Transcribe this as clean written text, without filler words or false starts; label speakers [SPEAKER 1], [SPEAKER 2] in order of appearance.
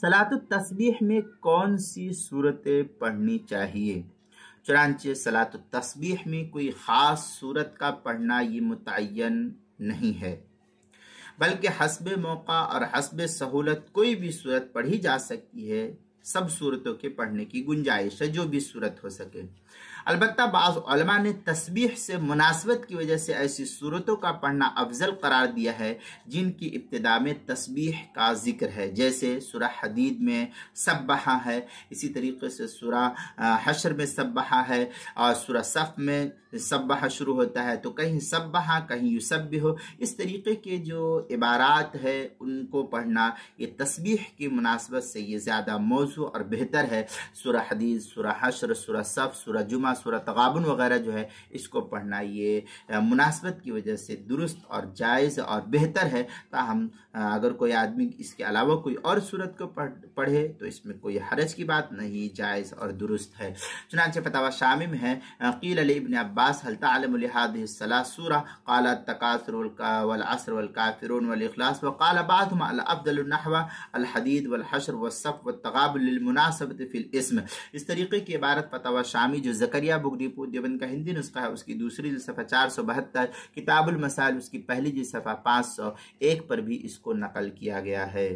[SPEAKER 1] सलातुत तस्बीह में कौन सी सूरतें पढ़नी चाहिए? चुनांचे सलातुत तस्बीह में कोई ख़ास सूरत का पढ़ना ये मुतय्यन नहीं है, बल्कि हस्बे मौका और हस्बे सहूलत कोई भी सूरत पढ़ी जा सकती है। सब सूरतों के पढ़ने की गुंजाइश है, जो भी सूरत हो सके। अलबत्ता बाज़ उलमा ने तस्बीह से मुनासबत की वजह से ऐसी सूरतों का पढ़ना अफजल करार दिया है जिनकी इब्तिदा में तस्बीह का जिक्र है, जैसे सूरह हदीद में सब्बहा है, इसी तरीके से सूरह हशर में सब्बहा है, और सूरह सफ में सब्बहा शुरू होता है, तो कहीं सब्बहा कहीं युसब्बिहु। इस तरीके के जो इबारात है उनको पढ़ना ये तस्बीह की मुनासबत से ये ज़्यादा मौजू और बेहतर है। सूरह हदीद, सूरह हशर, सूरह सफ, सूरह जुमा, सूरह तगाबुन वगैरह जो है इसको पढ़ना ये मुनासबत की वजह से दुरुस्त और जायज़ और बेहतर है। ताहम अगर कोई आदमी इसके अलावा कोई और सूरत को पढ़े तो इसमें कोई हरज की बात नहीं, जायज़ और दुरुस्त है। चुनांचे फतावा शामी में है, क़ील ली इब्न अब्बास हल तअलमु लिहादिहि सलास सूरा क़ाल अत-तकासुर वल अस्र वल काफ़िरून वल इख़लास व क़ाल बादहुम अल अफ़ज़लु नहव अल हदीद वल हशर वल सफ वल तगाबुन लिल मुनासबति फिल इस्म। इस तरीके की इबारत फतावा शामी जो ज़करिया बुगरीपुर देवबंद का हिंदी नुस्खा है उसकी दूसरी जिल्द सफ़ा 472, किताबुल मसाइल उसकी पहली जिल्द सफ़ा 501 पर भी इसको नकल किया गया है।